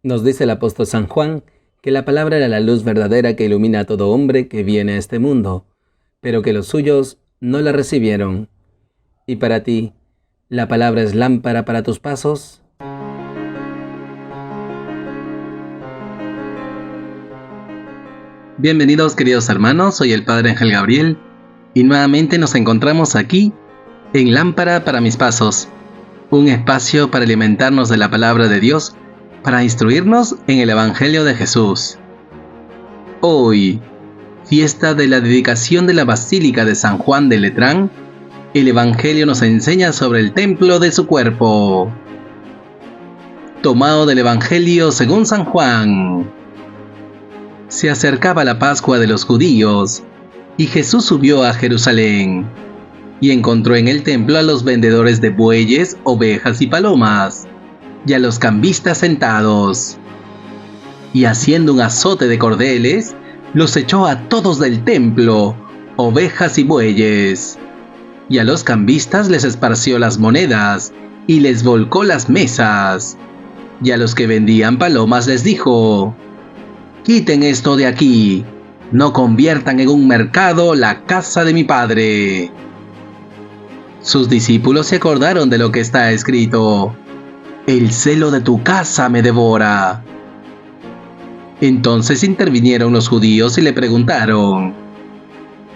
Nos dice el apóstol San Juan que la palabra era la luz verdadera que ilumina a todo hombre que viene a este mundo, pero que los suyos no la recibieron. ¿Y para ti, la palabra es lámpara para tus pasos? Bienvenidos, queridos hermanos, soy el Padre Ángel Gabriel y nuevamente nos encontramos aquí en Lámpara para mis pasos, un espacio para alimentarnos de la palabra de Dios, para instruirnos en el Evangelio de Jesús. Hoy, fiesta de la dedicación de la Basílica de San Juan de Letrán, el Evangelio nos enseña sobre el templo de su cuerpo. Tomado del Evangelio según San Juan. Se acercaba la Pascua de los judíos, y Jesús subió a Jerusalén, y encontró en el templo a los vendedores de bueyes, ovejas y palomas, y a los cambistas sentados. Y haciendo un azote de cordeles, los echó a todos del templo, ovejas y bueyes. Y a los cambistas les esparció las monedas, y les volcó las mesas. Y a los que vendían palomas les dijo: «Quiten esto de aquí, no conviertan en un mercado la casa de mi Padre». Sus discípulos se acordaron de lo que está escrito: «El celo de tu casa me devora». Entonces intervinieron los judíos y le preguntaron: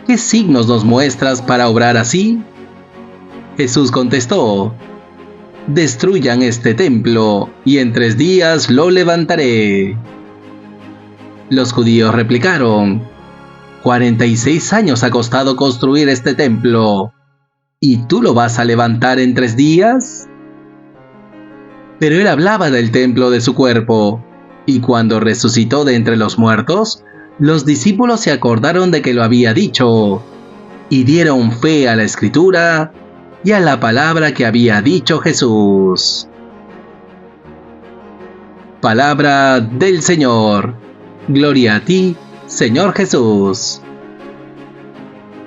«¿Qué signos nos muestras para obrar así?». Jesús contestó: «Destruyan este templo, y en 3 días lo levantaré». Los judíos replicaron: «46 años ha costado construir este templo, ¿y tú lo vas a levantar en 3 días? Pero él hablaba del templo de su cuerpo, y cuando resucitó de entre los muertos, los discípulos se acordaron de que lo había dicho, y dieron fe a la Escritura y a la palabra que había dicho Jesús. Palabra del Señor. Gloria a ti, Señor Jesús.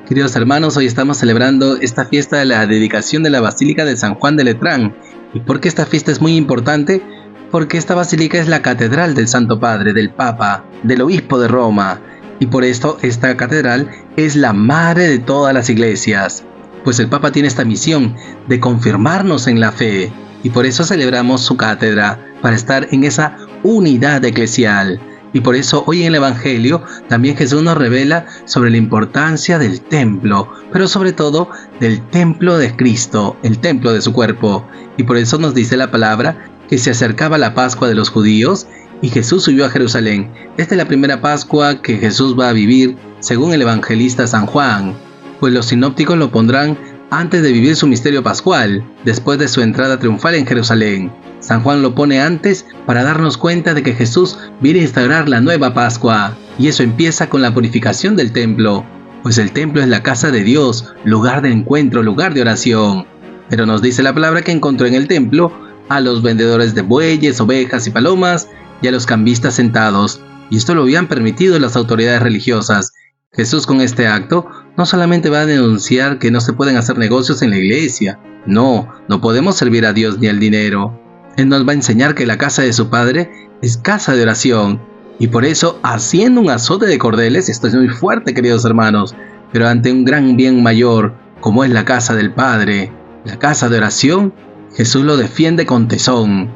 Queridos hermanos, hoy estamos celebrando esta fiesta de la dedicación de la Basílica de San Juan de Letrán. ¿Y por qué esta fiesta es muy importante? Porque esta basílica es la catedral del Santo Padre, del Papa, del Obispo de Roma. Y por esto esta catedral es la madre de todas las iglesias. Pues el Papa tiene esta misión de confirmarnos en la fe. Y por eso celebramos su cátedra, para estar en esa unidad eclesial. Y por eso hoy en el Evangelio también Jesús nos revela sobre la importancia del templo, pero sobre todo del templo de Cristo, el templo de su cuerpo. Y por eso nos dice la palabra que se acercaba la Pascua de los judíos y Jesús subió a Jerusalén. Esta es la primera Pascua que Jesús va a vivir según el evangelista San Juan, pues los sinópticos lo pondrán antes de vivir su misterio pascual, después de su entrada triunfal en Jerusalén. San Juan lo pone antes para darnos cuenta de que Jesús viene a instaurar la nueva Pascua, y eso empieza con la purificación del templo, pues el templo es la casa de Dios, lugar de encuentro, lugar de oración. Pero nos dice la palabra que encontró en el templo a los vendedores de bueyes, ovejas y palomas, y a los cambistas sentados, y esto lo habían permitido las autoridades religiosas. Jesús con este acto no solamente va a denunciar que no se pueden hacer negocios en la iglesia, no podemos servir a Dios ni al dinero. Él nos va a enseñar que la casa de su Padre es casa de oración, y por eso, haciendo un azote de cordeles, esto es muy fuerte, queridos hermanos, pero ante un gran bien mayor, como es la casa del Padre, la casa de oración, Jesús lo defiende con tesón.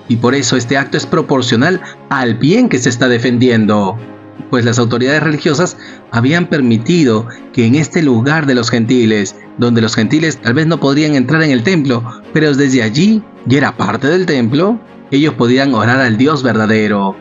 Y por eso este acto es proporcional al bien que se está defendiendo, pues las autoridades religiosas habían permitido que en este lugar de los gentiles, donde los gentiles tal vez no podrían entrar en el templo, pero desde allí, y era parte del templo, ellos podían orar al Dios verdadero.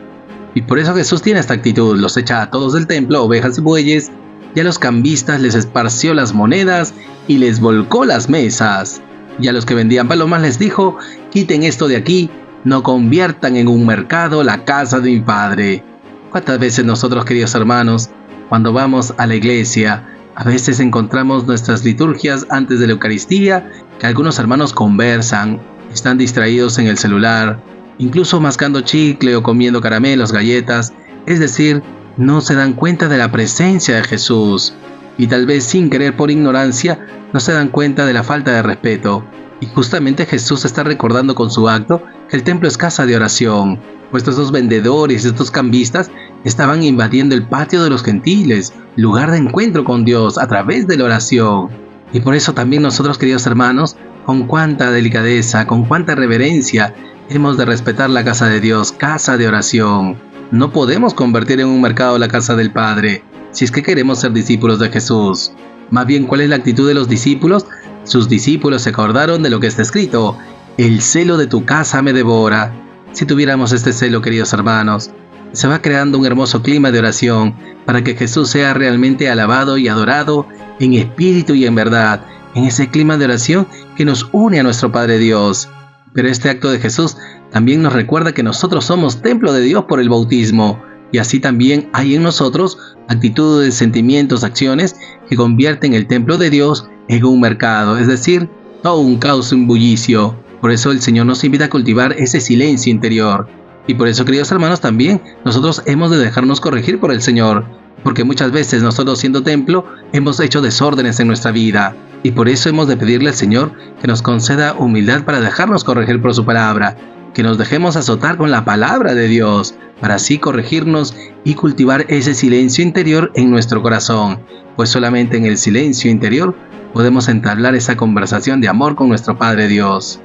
Y por eso Jesús tiene esta actitud, los echa a todos del templo, ovejas y bueyes, y a los cambistas les esparció las monedas y les volcó las mesas. Y a los que vendían palomas les dijo: «Quiten esto de aquí, no conviertan en un mercado la casa de mi Padre». ¿Cuántas veces nosotros, queridos hermanos, cuando vamos a la iglesia, a veces encontramos nuestras liturgias antes de la Eucaristía, que algunos hermanos conversan, están distraídos en el celular, incluso mascando chicle o comiendo caramelos, galletas, es decir, no se dan cuenta de la presencia de Jesús, y tal vez sin querer por ignorancia no se dan cuenta de la falta de respeto. Y justamente Jesús está recordando con su acto que el templo es casa de oración, pues estos vendedores, estos cambistas, estaban invadiendo el patio de los gentiles, lugar de encuentro con Dios a través de la oración. Y por eso también nosotros, queridos hermanos, con cuánta delicadeza, con cuánta reverencia, hemos de respetar la casa de Dios, casa de oración. No podemos convertir en un mercado la casa del Padre, si es que queremos ser discípulos de Jesús. Más bien, ¿cuál es la actitud de los discípulos? Sus discípulos se acordaron de lo que está escrito: el celo de tu casa me devora. Si tuviéramos este celo, queridos hermanos, se va creando un hermoso clima de oración para que Jesús sea realmente alabado y adorado en espíritu y en verdad, en ese clima de oración que nos une a nuestro Padre Dios. Pero este acto de Jesús también nos recuerda que nosotros somos templo de Dios por el bautismo, y así también hay en nosotros actitudes, sentimientos, acciones que convierten el templo de Dios en un mercado, es decir, todo un caos, un bullicio. Por eso el Señor nos invita a cultivar ese silencio interior. Y por eso, queridos hermanos, también nosotros hemos de dejarnos corregir por el Señor, porque muchas veces nosotros, siendo templo, hemos hecho desórdenes en nuestra vida. Y por eso hemos de pedirle al Señor que nos conceda humildad para dejarnos corregir por su palabra, que nos dejemos azotar con la palabra de Dios, para así corregirnos y cultivar ese silencio interior en nuestro corazón, pues solamente en el silencio interior podemos entablar esa conversación de amor con nuestro Padre Dios.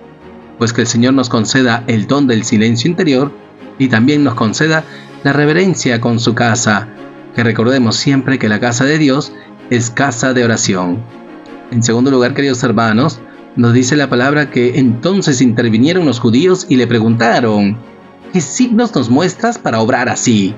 Pues que el Señor nos conceda el don del silencio interior y también nos conceda la reverencia con su casa, que recordemos siempre que la casa de Dios es casa de oración. En segundo lugar, queridos hermanos, nos dice la palabra que entonces intervinieron los judíos y le preguntaron: ¿qué signos nos muestras para obrar así?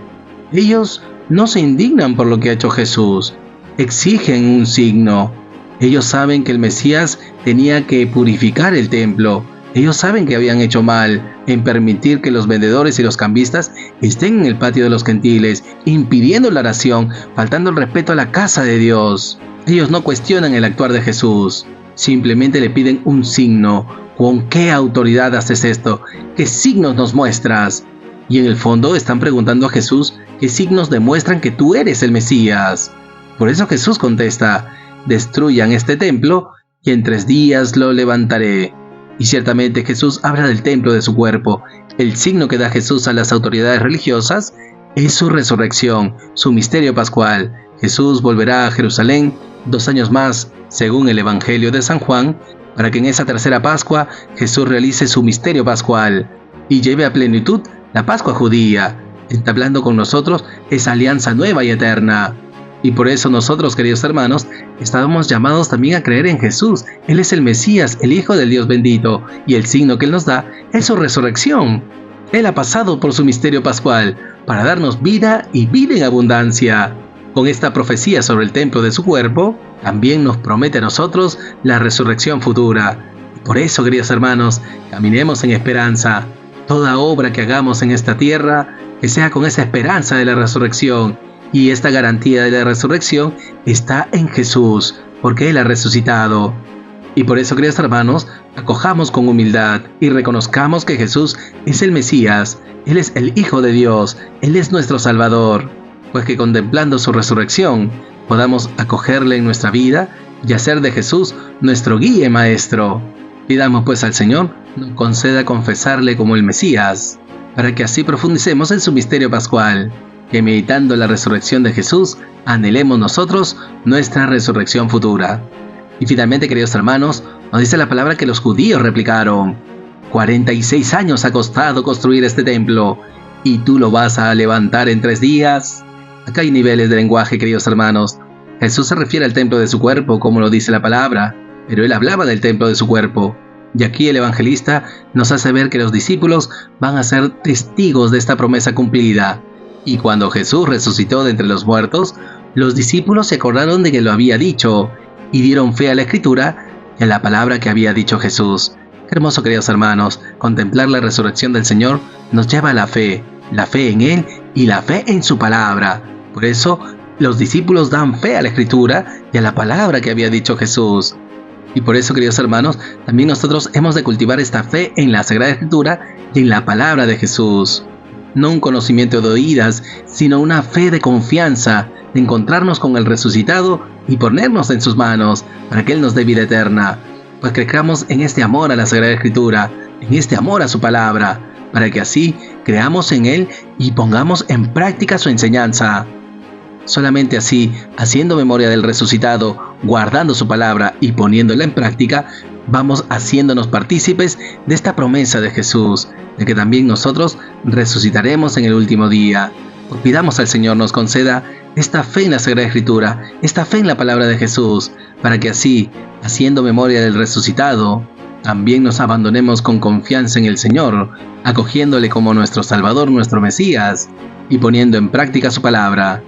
Ellos no se indignan por lo que ha hecho Jesús, exigen un signo. Ellos saben que el Mesías tenía que purificar el templo. Ellos saben que habían hecho mal en permitir que los vendedores y los cambistas estén en el patio de los gentiles, impidiendo la oración, faltando el respeto a la casa de Dios. Ellos no cuestionan el actuar de Jesús, simplemente le piden un signo. ¿Con qué autoridad haces esto? ¿Qué signos nos muestras? Y en el fondo están preguntando a Jesús qué signos demuestran que tú eres el Mesías. Por eso Jesús contesta: destruyan este templo y en 3 días lo levantaré. Y ciertamente Jesús habla del templo de su cuerpo. El signo que da Jesús a las autoridades religiosas es su resurrección, su misterio pascual. Jesús volverá a Jerusalén 2 años más, según el Evangelio de San Juan, para que en esa tercera Pascua Jesús realice su misterio pascual y lleve a plenitud la Pascua judía, entablando con nosotros esa alianza nueva y eterna. Y por eso nosotros, queridos hermanos, estamos llamados también a creer en Jesús. Él es el Mesías, el Hijo del Dios bendito, y el signo que Él nos da es su resurrección. Él ha pasado por su misterio pascual para darnos vida y vida en abundancia. Con esta profecía sobre el templo de su cuerpo, también nos promete a nosotros la resurrección futura. Por eso, queridos hermanos, caminemos en esperanza. Toda obra que hagamos en esta tierra, que sea con esa esperanza de la resurrección. Y esta garantía de la resurrección está en Jesús, porque Él ha resucitado. Y por eso, queridos hermanos, acojamos con humildad y reconozcamos que Jesús es el Mesías, Él es el Hijo de Dios, Él es nuestro Salvador. Pues que contemplando su resurrección, podamos acogerle en nuestra vida y hacer de Jesús nuestro guía y maestro. Pidamos pues al Señor nos conceda confesarle como el Mesías, para que así profundicemos en su misterio pascual, que meditando la resurrección de Jesús, anhelemos nosotros nuestra resurrección futura. Y finalmente, queridos hermanos, nos dice la palabra que los judíos replicaron: 46 años ha costado construir este templo, ¿y tú lo vas a levantar en 3 días? Acá hay niveles de lenguaje, queridos hermanos. Jesús se refiere al templo de su cuerpo, como lo dice la palabra, pero Él hablaba del templo de su cuerpo. Y aquí el evangelista nos hace ver que los discípulos van a ser testigos de esta promesa cumplida. Y cuando Jesús resucitó de entre los muertos, los discípulos se acordaron de que lo había dicho y dieron fe a la Escritura y a la palabra que había dicho Jesús. Qué hermoso, queridos hermanos, contemplar la resurrección del Señor nos lleva a la fe en Él y la fe en su palabra. Por eso, los discípulos dan fe a la Escritura y a la palabra que había dicho Jesús. Y por eso, queridos hermanos, también nosotros hemos de cultivar esta fe en la Sagrada Escritura y en la palabra de Jesús. No un conocimiento de oídas, sino una fe de confianza, de encontrarnos con el resucitado y ponernos en sus manos para que Él nos dé vida eterna. Pues crezcamos en este amor a la Sagrada Escritura, en este amor a su palabra, para que así creamos en Él y pongamos en práctica su enseñanza. Solamente así, haciendo memoria del resucitado, guardando su palabra y poniéndola en práctica, vamos haciéndonos partícipes de esta promesa de Jesús, de que también nosotros resucitaremos en el último día. Pues pidamos al Señor nos conceda esta fe en la Sagrada Escritura, esta fe en la palabra de Jesús, para que así, haciendo memoria del resucitado, también nos abandonemos con confianza en el Señor, acogiéndole como nuestro Salvador, nuestro Mesías, y poniendo en práctica su palabra.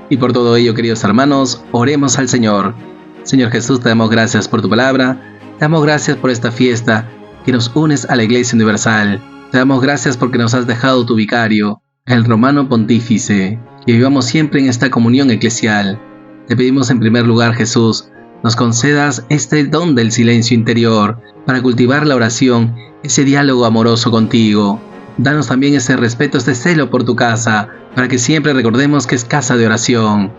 Y por todo ello, queridos hermanos, oremos al Señor. Señor Jesús, te damos gracias por tu palabra, te damos gracias por esta fiesta que nos unes a la Iglesia Universal. Te damos gracias porque nos has dejado tu vicario, el Romano Pontífice, que vivamos siempre en esta comunión eclesial. Te pedimos en primer lugar, Jesús, nos concedas este don del silencio interior para cultivar la oración, ese diálogo amoroso contigo. Danos también ese respeto, este celo por tu casa, para que siempre recordemos que es casa de oración.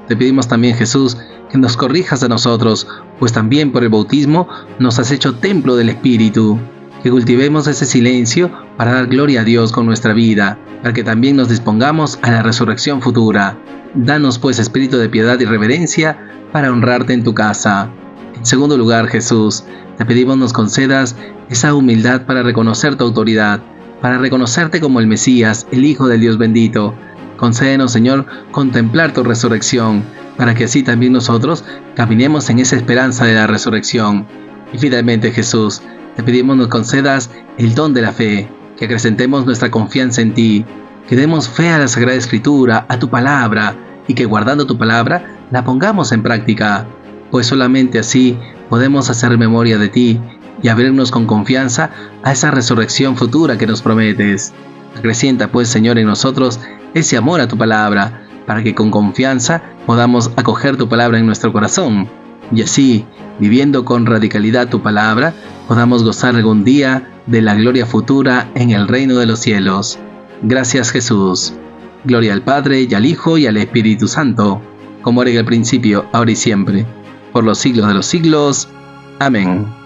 Te pedimos también, Jesús, que nos corrijas a nosotros, pues también por el bautismo nos has hecho templo del Espíritu. Que cultivemos ese silencio para dar gloria a Dios con nuestra vida, para que también nos dispongamos a la resurrección futura. Danos pues espíritu de piedad y reverencia para honrarte en tu casa. En segundo lugar, Jesús, te pedimos nos concedas esa humildad para reconocer tu autoridad, para reconocerte como el Mesías, el Hijo del Dios bendito. Concédenos, Señor, contemplar tu resurrección, para que así también nosotros caminemos en esa esperanza de la resurrección. Y finalmente, Jesús, te pedimos nos concedas el don de la fe, que acrecentemos nuestra confianza en ti, que demos fe a la Sagrada Escritura, a tu palabra, y que guardando tu palabra, la pongamos en práctica, pues solamente así podemos hacer memoria de ti y abrirnos con confianza a esa resurrección futura que nos prometes. Acrecienta pues, Señor, en nosotros ese amor a tu palabra, para que con confianza podamos acoger tu palabra en nuestro corazón, y así, viviendo con radicalidad tu palabra, podamos gozar algún día de la gloria futura en el reino de los cielos. Gracias, Jesús. Gloria al Padre, y al Hijo, y al Espíritu Santo, como era en el principio, ahora y siempre, por los siglos de los siglos. Amén.